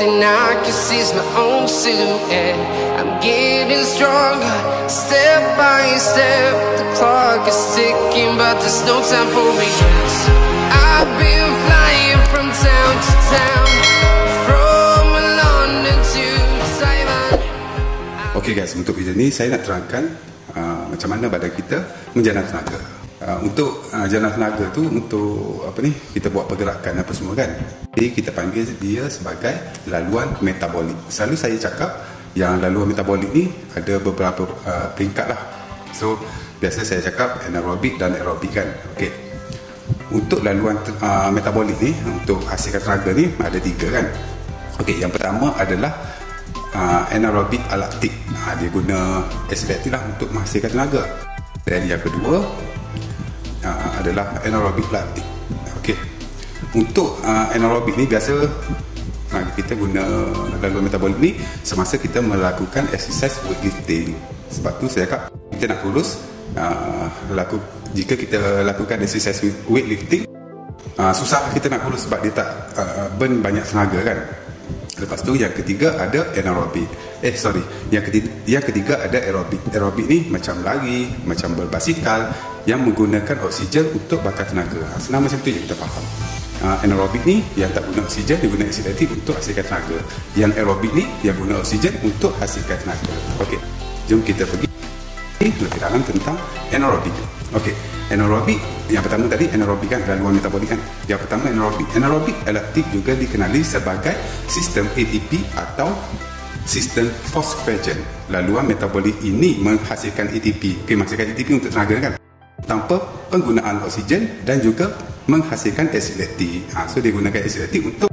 thing I can see is my own silhouette. I'm getting stronger, step by step. The clock is ticking, but there's no time for regrets. I've been flying from town to town, from London to Taiwan. Okey guys, untuk video ni saya nak terangkan macam mana badan kita menjana tenaga. Untuk jana tenaga tu untuk apa ni, kita buat pergerakan apa semua kan. Jadi kita panggil dia sebagai laluan metabolik. Selalu saya cakap yang laluan metabolik ni ada beberapa peringkat lah. So biasa saya cakap anaerobik dan aerobik kan. Okey. Untuk laluan metabolik ni, untuk hasilkan tenaga ni ada 3 kan. Okey, yang pertama adalah anaerobik alaktik. Dia guna asid laktik lah untuk menghasilkan tenaga. Dan yang kedua adalah anaerobik laktik. Okey. Untuk anaerobik ni biasa kita guna laluan metabolik ni semasa kita melakukan exercise weightlifting. Sebab tu saya cakap kita nak kurus, jika kita lakukan exercise weightlifting, susah kita nak kurus sebab dia tak burn banyak tenaga kan. Lepas tu yang ketiga ada anaerobik. Yang ketiga ada aerobik. Aerobik ni macam lari, macam berbasikal yang menggunakan oksigen untuk bakar tenaga. Senang macam tu je kita faham. Anaerobik ni yang tak guna oksigen, dia guna asid laktik untuk hasilkan tenaga. Yang aerobik ni yang guna oksigen untuk hasilkan tenaga. Okey, jom kita pergi lebih dalam tentang anaerobik. Okey, anaerobik yang pertama tadi anaerobik kan, laluan metabolik kan. Yang pertama anaerobik. Anaerobik alaktik juga dikenali sebagai sistem ATP atau sistem phosphagen. Laluan metabolik ini menghasilkan ATP. Okey, menghasilkan ATP untuk tenaga kan, tanpa penggunaan oksigen dan juga menghasilkan asid laktik. So dia gunakan asid laktik untuk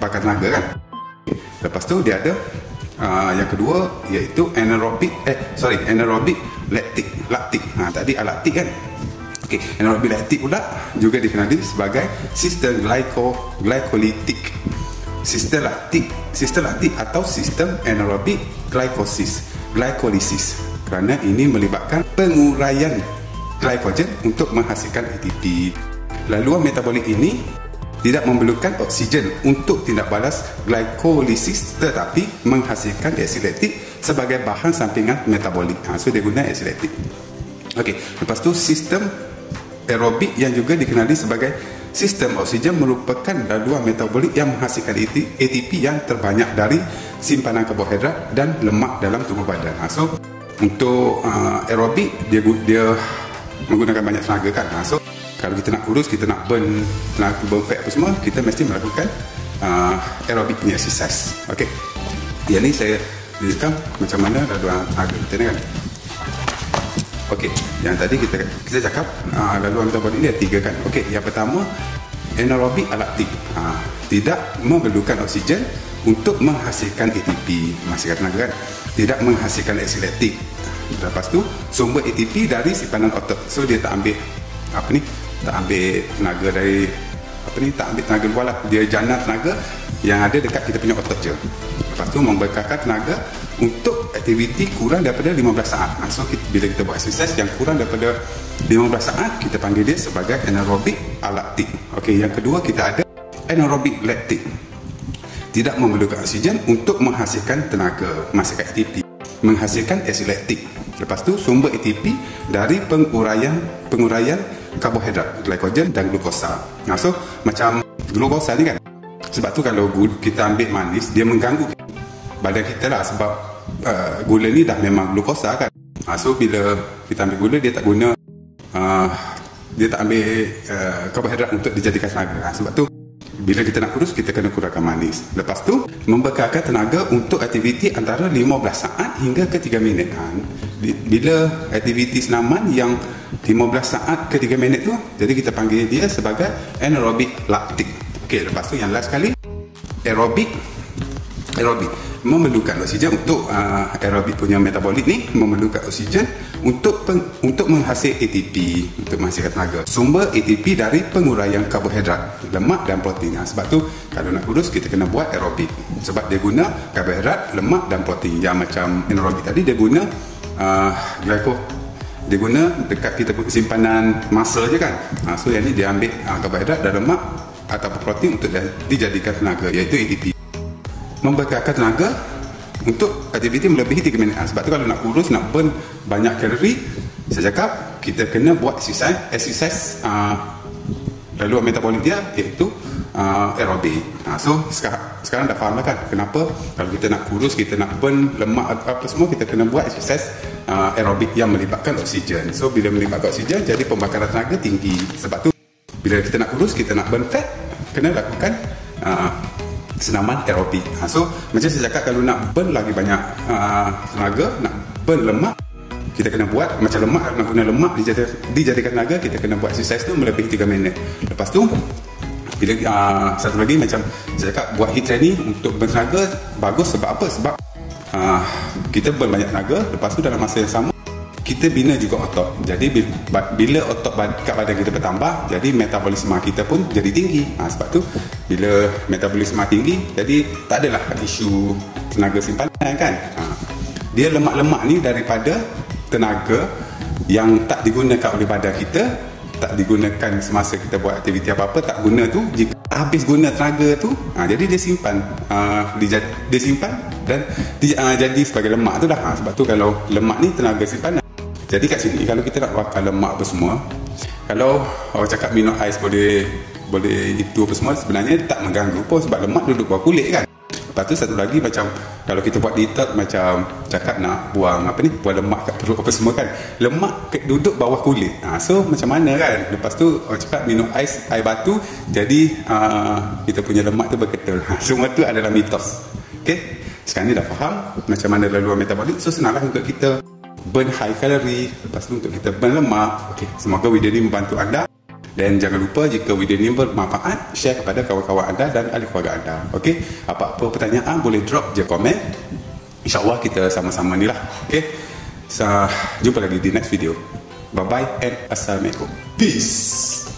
bakar tenaga kan. Lepas tu dia ada yang kedua iaitu anaerobik laktik. Tadi alaktik kan. Okey, anaerobik laktik pula juga dikenali sebagai sistem glikolitik. Sistem laktik atau sistem anaerobik glikolisis. Kerana ini melibatkan penguraian glikogen untuk menghasilkan ATP. Laluan metabolik ini tidak memerlukan oksigen untuk tindak balas glikolisis, tetapi menghasilkan asid laktik sebagai bahan sampingan metabolik. So dia guna asid laktik. Okey, lepas tu sistem aerobik yang juga dikenali sebagai sistem oksigen merupakan laluan metabolik yang menghasilkan ATP yang terbanyak dari simpanan karbohidrat dan lemak dalam tubuh badan. So untuk aerobik dia menggunakan banyak tenaga kan. So kalau kita nak kurus, kita nak burn fat apa semua, kita mesti melakukan aerobik punya exercise. Okey, yang ni saya tunjukkan macam mana laluan tenaga kita ni kan. Okey, yang tadi kita cakap laluan metabolik ni ada 3 kan. Okey, yang pertama anaerobik alaktik. Tidak memerlukan oksigen untuk menghasilkan ATP, menghasilkan tenaga kan. Tidak menghasilkan asid laktik. Lepas tu sumber ATP dari simpanan otot. So dia tak ambil tak ambil tenaga dari tak ambil tenaga luar lah. Dia jana tenaga yang ada dekat kita punya otot je. Lepas tu membekalkan tenaga untuk aktiviti kurang daripada 15 saat. So bila kita buat exercise yang kurang daripada 15 saat, kita panggil dia sebagai anaerobik alaktik. Okey, yang kedua kita ada anaerobik laktik. Tidak memerlukan oksigen untuk menghasilkan tenaga, menghasilkan ATP, menghasilkan asid laktik. Lepas tu sumber ATP dari penguraian karbohidrat, glikogen dan glukosa. So macam glukosa ni kan, sebab tu kalau kita ambil manis, dia mengganggu badan kita lah, sebab gula ni dah memang glukosa kan. So bila kita ambil gula, dia tak guna karbohidrat untuk dijadikan tenaga. Sebab tu bila kita nak kurus, kita kena kurangkan manis. Lepas tu membekalkan tenaga untuk aktiviti antara 15 saat hingga ke 3 minit. Bila aktiviti senaman yang 15 saat ke 3 minit tu, jadi kita panggil dia sebagai anaerobik laktik. Okey, lepas tu yang last sekali aerobik memerlukan oksigen untuk aerobik punya metabolik ni memerlukan oksigen untuk menghasil ATP, untuk menghasilkan tenaga. Sumber ATP dari penguraian karbohidrat, lemak dan protein. Sebab tu kalau nak kurus, kita kena buat aerobik, sebab dia guna karbohidrat, lemak dan protein. Yang macam anaerobik tadi dia guna dia guna dekat kita simpanan muscle je kan. So yang ni dia ambil karbohidrat dan lemak ataupun protein untuk dijadikan tenaga, iaitu ATP. membekalkan tenaga untuk aktiviti melebihi 3 minit. Sebab tu kalau nak kurus, nak burn banyak kalori, saya cakap kita kena buat exercise laluan metabolik dia, iaitu aerobik. So sekarang dah faham lah kan kenapa kalau kita nak kurus, kita nak burn lemak apa semua, kita kena buat exercise aerobik yang melibatkan oksigen. So bila melibatkan oksigen, jadi pembakaran tenaga tinggi. Sebab tu bila kita nak kurus, kita nak burn fat, kena lakukan senaman aerobik. So macam saya cakap, kalau nak burn lagi banyak tenaga, nak burn lemak, kita kena buat macam lemak, nak guna lemak dijadikan tenaga, kita kena buat exercise tu melebihi 3 minit. Lepas tu bila satu lagi macam saya cakap, buat HIIT training untuk burn tenaga bagus. Sebab apa? Sebab kita burn banyak tenaga, lepas tu dalam masa yang sama kita bina juga otot. Jadi bila otot kat badan kita bertambah, jadi metabolisme kita pun jadi tinggi. Sebab tu bila metabolisme tinggi, jadi tak adalah isu tenaga simpanan kan. Dia lemak-lemak ni daripada tenaga yang tak digunakan oleh badan kita, tak digunakan semasa kita buat aktiviti apa-apa, tak guna tu, jika habis guna tenaga tu, jadi dia simpan, dia simpan dan jadi sebagai lemak tu dah. Sebab tu kalau lemak ni tenaga simpanan. Jadi kat sini kalau kita nak bakar lemak apa semua, kalau orang cakap minum ais boleh itu apa semua, sebenarnya tak mengganggu pun, sebab lemak duduk bawah kulit kan. Lepas tu satu lagi, macam kalau kita buat detox, macam cakap nak buang buang lemak kat perut apa semua kan, lemak duduk bawah kulit. So macam mana kan. Lepas tu orang cakap minum air batu, jadi kita punya lemak tu berketul. Semua tu adalah mitos. Okay, sekarang ni dah faham macam mana laluan metabolik. So senanglah untuk kita burn high kalori, lepas tu untuk kita burn lemak. Okay, semoga video ni membantu anda. Dan jangan lupa, jika video ini bermanfaat, share kepada kawan-kawan anda dan ahli keluarga anda. Okey, apa-apa pertanyaan boleh drop je komen. InsyaAllah kita sama-sama ni lah. Okey, jumpa lagi di next video. Bye bye and assalamualaikum. Peace.